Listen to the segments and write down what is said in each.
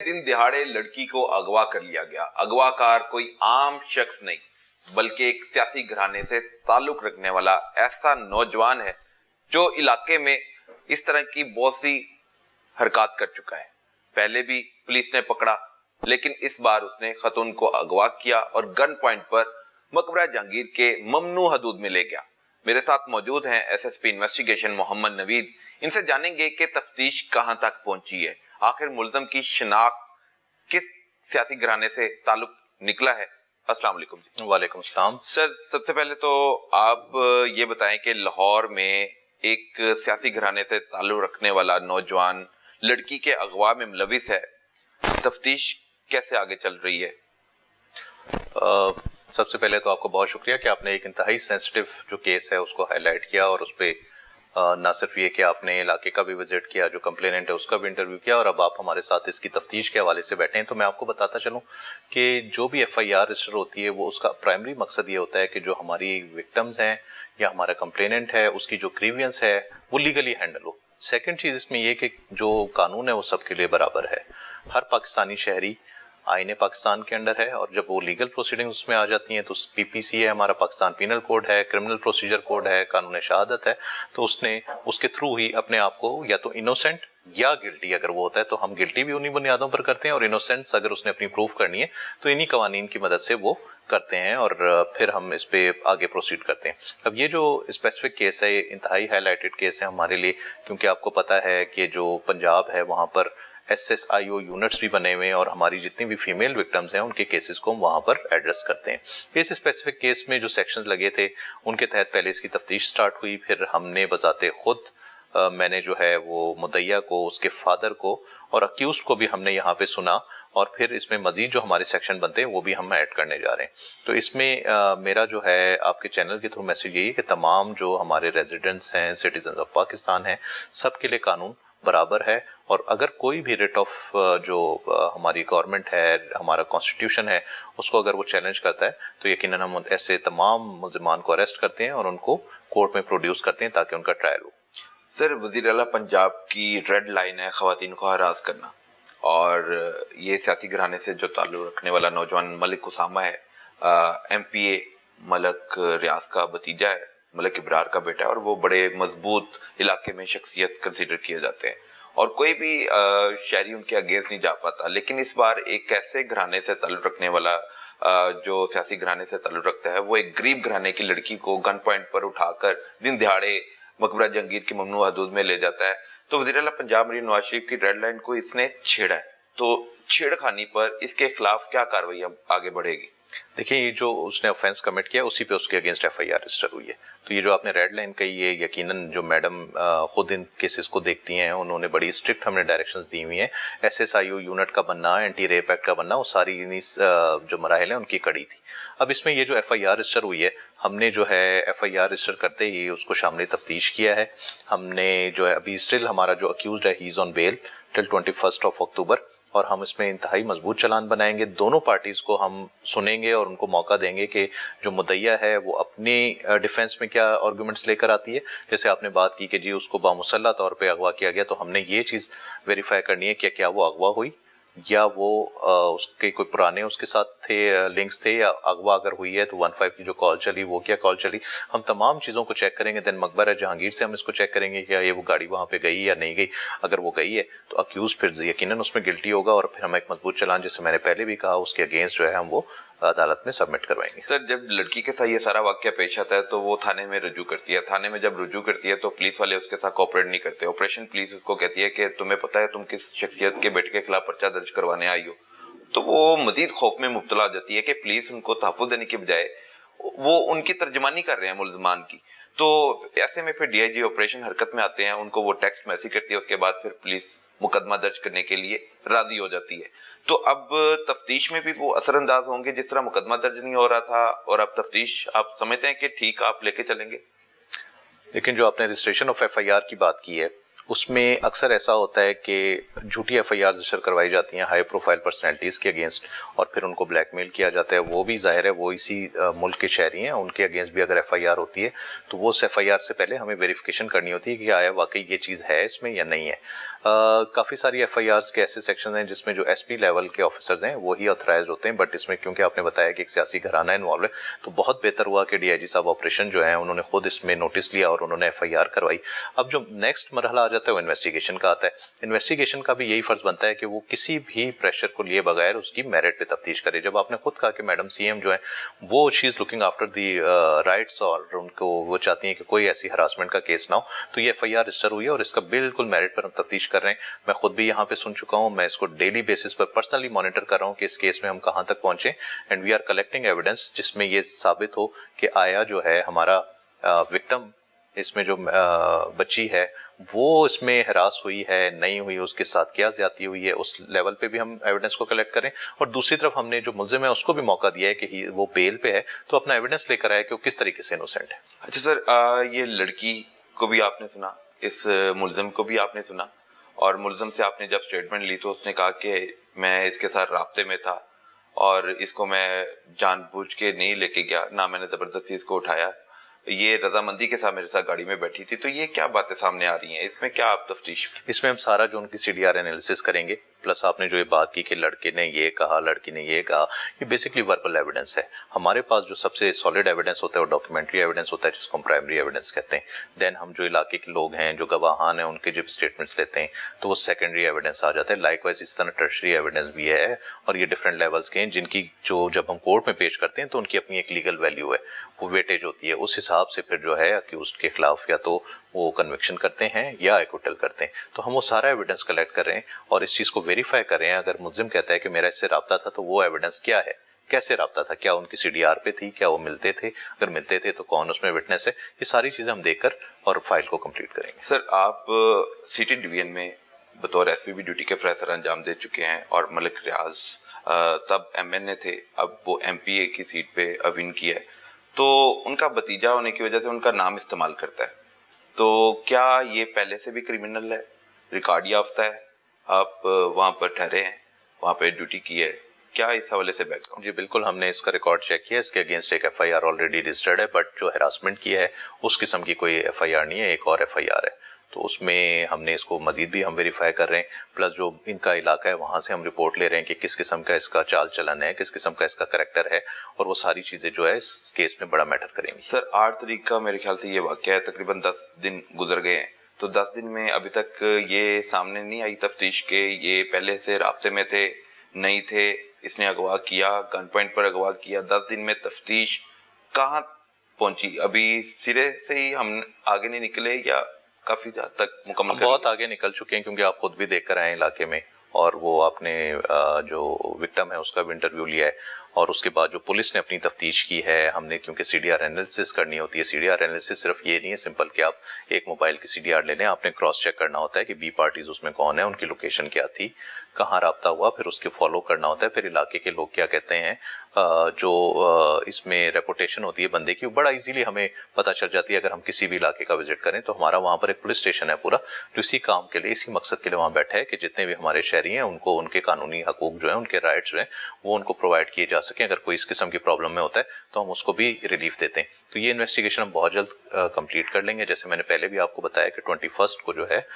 दिन दिहाड़े लड़की को अगवा कर लिया गया। अगवाकार कोई आम शख्स नहीं बल्कि एक सियासी घराने से ताल्लुक रखने वाला ऐसा नौजवान है जो इलाके में इस तरह की बहुत सी हरकत कर चुका है। पहले भी पुलिस ने पकड़ा, लेकिन इस बार उसने खतून को अगवा किया और गन पॉइंट पर मकबरा जहांगीर के ममनू हदूद में ले गया। मेरे साथ मौजूद हैं एसएसपी इन्वेस्टिगेशन मोहम्मद नवीद। इनसे जानेंगे कि तफ्तीश कहां तक पहुंची है, आखिर मुल्ज़म की शिनाख्त किस सियासी घराने से ताल्लुक निकला है। अस्सलाम वालेकुम जी। वालेकुम सलाम। सर, सबसे पहले तो आप ये बताएं कि लाहौर में एक सियासी घराने से ताल्लुक रखने वाला नौजवान लड़की के अगवा में मुलविस है, तफ्तीश कैसे आगे चल रही है? सबसे पहले तो आपको बहुत शुक्रिया कि आपने एक इंतहाई सेंसिटिव जो केस है उसको हाईलाइट किया और उस पर ना सिर्फ ये कि आपने इलाके का भी विजिट किया, जो कंप्लेनेंट है उसका भी इंटरव्यू किया और अब आप हमारे साथ इसकी तफ्तीश के हवाले से बैठे हैं। तो मैं आपको बताता चलूं कि जो भी एफआईआर रजिस्टर होती है वो उसका प्राइमरी मकसद ये होता है कि जो हमारी विक्टिम्स हैं या हमारा कंप्लेनेंट है उसकी जो ग्रीवियंस है वो लीगली हैंडल हो। सेकेंड चीज़ इसमें यह कि जो कानून है वो सबके लिए बराबर है। हर पाकिस्तानी शहरी आईने पाकिस्तान के अंडर है और जब वो लीगल प्रोसीडिंग उसमें आ जाती हैं तो पीपीसी है, हमारा पाकिस्तान पीनल कोड है, क्रिमिनल प्रोसीजर कोड है, कानून शहादत है, तो उसने उसके थ्रू ही अपने आप को या तो इनोसेंट या गिल्टी अगर वो होता है तो हम गिल्टी भी उन्हीं बुनियादों पर करते हैं और इनोसेंस अगर उसने अपनी प्रूफ करनी है तो इन्हीं कवानीन की मदद से वो करते हैं और फिर हम इस पे आगे प्रोसीड करते हैं। अब ये जो स्पेसिफिक केस है ये इंतहाई हाईलाइटेड केस है हमारे लिए, क्योंकि आपको पता है कि जो पंजाब है वहाँ पर SSIO यूनिट्स भी बने हुए हैं और हमारी जितनी भी फीमेल विक्टिम्स हैं उनके केसेस को हम वहाँ पर एड्रेस करते हैं। इस स्पेसिफिक केस में जो सेक्शंस लगे थे उनके तहत पहले इसकी तफ्तीश स्टार्ट हुई, फिर हमने बजाते खुद मैंने जो है वो मुद्दइया को, उसके फादर को और अक्यूज को भी हमने यहाँ पे सुना और फिर इसमें मजीद जो हमारे सेक्शन बनते हैं वो भी हम ऐड करने जा रहे हैं। तो इसमें मेरा जो है आपके चैनल के थ्रू मैसेज यही है कि तमाम जो हमारे रेजिडेंट्स हैं, सिटीजन ऑफ पाकिस्तान हैं, सबके लिए कानून बराबर है और अगर कोई भी रिट ऑफ जो हमारी गवर्नमेंट है, हमारा कॉन्स्टिट्यूशन है, उसको अगर वो चैलेंज करता है तो यकीनन हम ऐसे तमाम मुल्ज़िमान को अरेस्ट करते हैं और उनको कोर्ट में प्रोड्यूस करते हैं ताकि उनका ट्रायल हो। सर, वज़ीर आला पंजाब की रेड लाइन है ख़वातीन को हरास करना, और ये सियासी घराने से जो ताल्लुक रखने वाला नौजवान मलिक उसामा है, MPA मलक रियाज का भतीजा है, मलिक इब्रार का बेटा है और वो बड़े मजबूत इलाके में शख्सियत कंसीडर किए जाते हैं और कोई भी शहरी उनके अगेंस्ट नहीं जा पाता। लेकिन इस बार एक ऐसे घराने से ताल्लुक रखने वाला जो सियासी घराने से ताल्लुक रखता है वो एक गरीब घराने की लड़की को गन पॉइंट पर उठाकर दिन दिहाड़े मकबरा जहांगीर की ममनू हदूद में ले जाता है। तो वज़ीर आला पंजाब मीर नवाज शरीफ की रेड लाइन को इसने छेड़ा है, तो छेड़खानी पर इसके खिलाफ क्या कार्रवाई आगे बढ़ेगी? देखिए, ये जो उसने ऑफेंस कमिट किया उसी पे उसके अगेंस्ट एफआईआर रजिस्टर हुई है। तो ये जो आपने रेड लाइन कही है, यकीनन जो मैडम खुद इन केसेस को देखती हैं उन्होंने बड़ी स्ट्रिक्ट हमने डायरेक्शंस दी हुई हैं। SSIO यूनिट का बनना, एंटी रेप एक्ट का बनना, वो सारी इन्हीं जो मराहल हैं उनकी कड़ी थी। अब इसमें ये जो एफआईआर रजिस्टर हुई है, हमने जो है एफआईआर रजिस्टर करते ही उसको शामिल तफ्तीश किया है। हमने जो है अभी स्टिल हमारा जो अक्यूज्ड है he is on bail till 21 October और हम इसमें इंतहाई मजबूत चालान बनाएंगे। दोनों पार्टीज को हम सुनेंगे और उनको मौका देंगे कि जो मुद्दइया है वो अपनी डिफेंस में क्या आर्गुमेंट्स लेकर आती है। जैसे आपने बात की कि जी उसको बामुसल्ला तौर पे अगवा किया गया, तो हमने ये चीज़ वेरीफाई करनी है कि क्या वो अगवा हुई या वो उसके कोई पुराने उसके साथ थे लिंक्स थे, या अगवा अगर हुई है तो 15 की जो कॉल चली वो क्या कॉल चली। हम तमाम चीज़ों को चेक करेंगे। देन मकबरा जहांगीर से हम इसको चेक करेंगे क्या ये वो गाड़ी वहाँ पे गई या नहीं गई। अगर वो गई है तो अक्यूज फिर यकीनन उसमें गिल्टी होगा और फिर हम एक मजबूत चालान, जैसे मैंने पहले भी कहा, उसके अगेंस्ट जो है हम वो अदालत में सबमिट करवाएंगे। सर, जब लड़की के साथ ये सारा वाकया पेश आता है तो वो थाने में रुजू करती है। थाने में जब रुजू करती है तो पुलिस वाले उसके साथ कोऑपरेट नहीं करते। ऑपरेशन पुलिस उसको कहती है कि तुम्हें पता है तुम किस शख्सियत के बेटे के खिलाफ पर्चा दर्ज करवाने आई हो। तो वो मजीद खौफ में मुब्तला हो जाती है कि पुलिस उनको तहफ़्फ़ुज़ देने के बजाय वो उनकी तर्जमानी कर रहे हैं मुल्ज़मान की। तो ऐसे में फिर DIG ऑपरेशन हरकत में आते हैं, उनको वो टेक्स्ट मैसेज करती है, उसके बाद फिर पुलिस मुकदमा दर्ज करने के लिए राजी हो जाती है। तो अब तफ्तीश में भी वो असरअंदाज होंगे जिस तरह मुकदमा दर्ज नहीं हो रहा था, और अब तफ्तीश आप समझते हैं कि ठीक आप लेके चलेंगे? लेकिन जो आपने रजिस्ट्रेशन ऑफ एफआईआर की बात की है उसमें अक्सर ऐसा होता है कि झूठी एफआईआर रजिस्टर करवाई जाती हैं हाई प्रोफाइल पर्सनैलिटीज़ के अगेंस्ट और फिर उनको ब्लैकमेल किया जाता है। वो भी जाहिर है वो इसी मुल्क के शहरी हैं, उनके अगेंस्ट भी अगर एफआईआर होती है तो वो उस एफआईआर से पहले हमें वेरिफिकेशन करनी होती है कि आया वाकई ये चीज़ है इसमें या नहीं है। काफ़ी सारी एफआईआर्स के ऐसे सेक्शन हैं जिसमें जो एसपी लेवल के ऑफिसर्स हैं वो ही ऑथराइज होते हैं, बट इसमें क्योंकि आपने बताया कि एक सियासी घराना इन्वॉल्व है तो बहुत बेहतर हुआ कि डीआईजी साहब ऑपरेशन जो है उन्होंने खुद इसमें नोटिस लिया और उन्होंने एफआईआर करवाई। अब जो नेक्स्ट मरहला आ जाता है वो इन्वेस्टिगेशन का आता है। इन्वेस्टिगेशन का भी यही फर्ज बनता है कि वो किसी भी प्रेशर को लिए बगैर उसकी मेरिट पे तफ्तीश करे। जब आपने खुद कहा कि मैडम सीएम जो है वो she is looking after the rights और उनको वो चाहती हैं कि कोई ऐसी हरासमेंट का केस ना हो, तो ये एफआईआर रजिस्टर हुई है और इसका बिल्कुल मेरिट पर हम तफ्तीश कर रहे हैं। मैं खुद भी यहाँ पे सुन चुका हूँ, मैं इसको डेली बेसिस पर पर्सनली मॉनिटर कर रहा हूँ कि इस केस में हम कहाँ तक पहुंचे and we are collecting evidence जिसमें ये साबित हो कि आया जो है हमारा विक्टिम इसमें जो बच्ची है वो इसमें हरास हुई है नहीं हुई, उसके साथ क्या ज्यादती हुई है, उस लेवल पे भी हम एविडेंस को कलेक्ट करें और दूसरी तरफ हमने जो मुल्जिम है उसको भी मौका दिया है कि वो बेल पे है तो अपना एविडेंस लेकर आए कि वो किस तरीके से इनोसेंट है। अच्छा सर, ये लड़की को भी आपने सुना, इस मुल्जिम को भी आपने सुना और मुल्जिम से आपने जब स्टेटमेंट ली तो उसने कहा कि मैं इसके साथ राब्ते में था और इसको मैं जानबूझ के नहीं लेके गया, ना मैंने जबरदस्ती इसको उठाया, ये रजामंदी के साथ मेरे साथ गाड़ी में बैठी थी। तो ये क्या बातें सामने आ रही हैं, इसमें क्या आप तफ्तीश? इसमें हम सारा जो उनकी सीडीआर एनालिसिस करेंगे, प्लस आपने जो ये बात की कि लड़के ने ये कहा लड़की ने ये कहा, ये बेसिकली वर्बल एविडेंस है। हमारे पास जो सबसे सॉलिड एविडेंस होता है वो डॉक्यूमेंट्री एविडेंस होता है जिसको हम प्राइमरी एविडेंस कहते हैं। देन हम जो इलाके के लोग हैं जो गवाहान हैं उनके जब स्टेटमेंट्स लेते हैं तो वो सेकेंडरी एविडेंस आ जाता है। लाइकवाइज इस तरह टर्शरी एविडेंस भी है और ये डिफरेंट लेवल्स के हैं जिनकी जो जब हम कोर्ट में पेश करते हैं तो उनकी अपनी एक लीगल वैल्यू है, वो वेटेज होती है। उस हिसाब से फिर जो है अक्यूज्ड के खिलाफ या तो वो कन्विक्शन करते हैं या एक्विटल करते हैं। तो हम वो सारा एविडेंस कलेक्ट कर रहे हैं और इस चीज को वेरीफाई कर रहे हैं। अगर मुल्जिम कहता है कि मेरा इससे राब्ता था तो वो एविडेंस क्या है, कैसे राब्ता था, क्या उनकी सीडीआर पे थी, क्या वो मिलते थे, अगर मिलते थे तो कौन उसमें विटनेस है, ये सारी चीजें हम देखकर और फाइल को कंप्लीट करेंगे। सर, आप सिटी डिवीजन में बतौर एसपीबी ड्यूटी के फ्रेशर अंजाम दे चुके हैं और मलिक रियाज तब एमएनए थे, अब वो एमपीए की सीट पे अविन की है, तो उनका भतीजा होने की वजह से उनका नाम इस्तेमाल करता है। तो क्या ये पहले से भी क्रिमिनल है, रिकॉर्ड याफ्ता है, आप वहां पर ठहरे हैं, वहां पे ड्यूटी की है, क्या इस हवाले से बैकग्राउंड? जी बिल्कुल, हमने इसका रिकॉर्ड चेक किया, इसके अगेंस्ट एक एफआईआर ऑलरेडी रजिस्टर्ड है, बट जो हरासमेंट की है उस किस्म की कोई एफआईआर नहीं है, एक और एफआईआर है। तो उसमें हमने इसको मजीद भी हम वेरीफाई कर रहे हैं, प्लस जो इनका इलाका है वहां से हम रिपोर्ट ले रहे हैं कि किस किस्म का इसका चाल चलन है, किस किस्म का इसका करैक्टर है, और वो सारी चीजें जो है इस केस में बड़ा मैटर करेंगी। सर, 8 तारीख का मेरे ख्याल से ये वाकया है, तकरीबन 10 दिन गुजर गए हैं, तो 10 दिन में अभी तक ये सामने नहीं आई तफ्तीश के ये पहले से राब्ते में थे नहीं थे, इसने अगवा किया, गन पॉइंट पर अगवा किया। 10 दिन में तफ्तीश कहाँ पहुंची? अभी सिरे से ही हम आगे नहीं निकले या काफी हद तक मुकम्मल? बहुत आगे निकल चुके हैं क्योंकि आप खुद भी देख कर आए इलाके में और वो आपने जो विक्टिम है उसका भी इंटरव्यू लिया है और उसके बाद जो पुलिस ने अपनी तफ्तीश की है, हमने क्योंकि सीडीआर एनालिसिस करनी होती है। सीडीआर एनालिसिस सिर्फ ये नहीं है सिंपल कि आप एक मोबाइल की सीडीआर ले लें, आपने क्रॉस चेक करना होता है कि बी पार्टीज उसमें कौन है, उनकी लोकेशन क्या थी, कहाँ राब्ता हुआ, फिर उसके फॉलो करना होता है, फिर इलाके के लोग क्या कहते हैं, जो इसमें रेपुटेशन होती है बंदे की बड़ा इजीली हमें पता चल जाती है। अगर हम किसी भी इलाके का विजिट करें तो हमारा वहां पर एक पुलिस स्टेशन है पूरा जो इसी काम के लिए, इसी मकसद के लिए वहां बैठा है कि जितने भी हमारे शहरी हैं उनको उनके कानूनी हकूक जो है, उनके राइट्स जो है वो उनको प्रोवाइड किए जा सके। अगर कोई इस किस्म की प्रॉब्लम में होता है तो हम उसको भी रिलीफ देते हैं। तो ये इन्वेस्टिगेशन हम बहुत जल्द कंप्लीट कर लेंगे। जैसे मैंने पहले भी आपको बताया कि 21 को जो है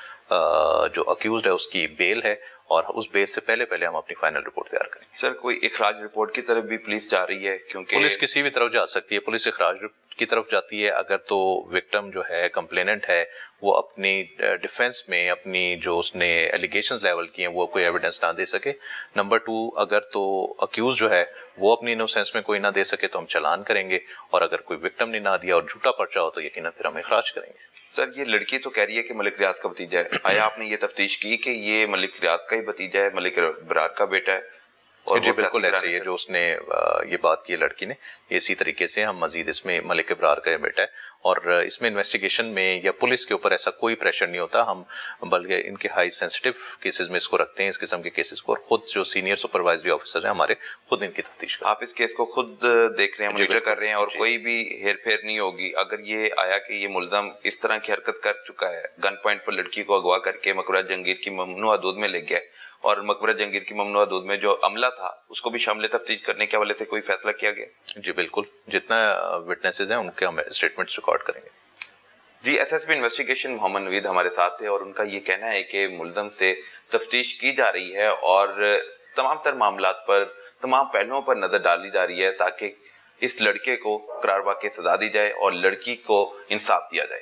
जो अक्यूज्ड है उसकी बेल है और उस बेल से पहले पहले हम अपनी फाइनल रिपोर्ट तैयार करेंगे। सर, कोई इखराज रिपोर्ट की तरफ भी पुलिस जा रही है? क्योंकि पुलिस किसी भी तरफ जा सकती है, पुलिस इखराज की तरफ जाती है अगर तो विक्टिम जो है, कंप्लेनेंट है, वो अपनी डिफेंस में अपनी जो उसने एलिगेशंस लेवल किए हैं वो कोई एविडेंस ना दे सके। नंबर 2, अगर तो अक्यूज जो है वो अपनी इनोसेंस में कोई ना दे सके तो हम चालान करेंगे, और अगर कोई विक्टिम ने ना दिया और झूठा पर्चा हो तो यकीनन फिर हम इखराज करेंगे। सर, ये लड़की तो कह रही है कि मलिक रियाज का भतीजा है, आया आपने ये तफ्तीश की कि ये मलिक रियाज का ही भतीजा है, मलिक बरार का बेटा है? और जी वो बिल्कुल सियासी ऐसे ही है घराने जो उसने ये बात की है लड़की ने, इसी तरीके से हम मजीद इसमें मलिक इब्रार का ये बेटा है और इसमें इन्वेस्टिगेशन में या पुलिस के ऊपर ऐसा कोई प्रेशर नहीं होता, हम बल्कि इनके हाई सेंसिटिव केसेस में इसको रखते हैं, इस किस्म के केसेस को, और खुद जो सीनियर सुपरवाइजरी ऑफिसर हैं हमारे खुद इनकी तफ्तीश करते हैं। आप इस केस को खुद देख रहे हैं, जी मॉनिटर बिल्कुल, कर रहे हैं और जी। कोई भी हेरफेर नहीं होगी। अगर ये आया कि ये मुल्ज़म इस तरह की हरकत कर चुका है, गन पॉइंट पर लड़की को अगवा करके मकबरा जहांगीर की ममनुआ दूध में ले गया और मकबरा जहांगीर की ममनुआ दूध में जो अमला था उसको भी शामिल तफ्तीश करने के हवाले से कोई फैसला किया गया? जी बिल्कुल, जितना विटनेसेस हैं उनके हम स्टेटमेंट्स रिकॉर्ड करेंगे। जी, एसएसपी इन्वेस्टिगेशन मोहम्मद नवीद हमारे साथ थे और उनका ये कहना है कि मुल्ज़म से तफ्तीश की जा रही है और तमाम तर मामलात पर, तमाम पहलुओं पर नजर डाली जा रही है ताकि इस लड़के को करारवा के सजा दी जाए और लड़की को इंसाफ दिया जाए।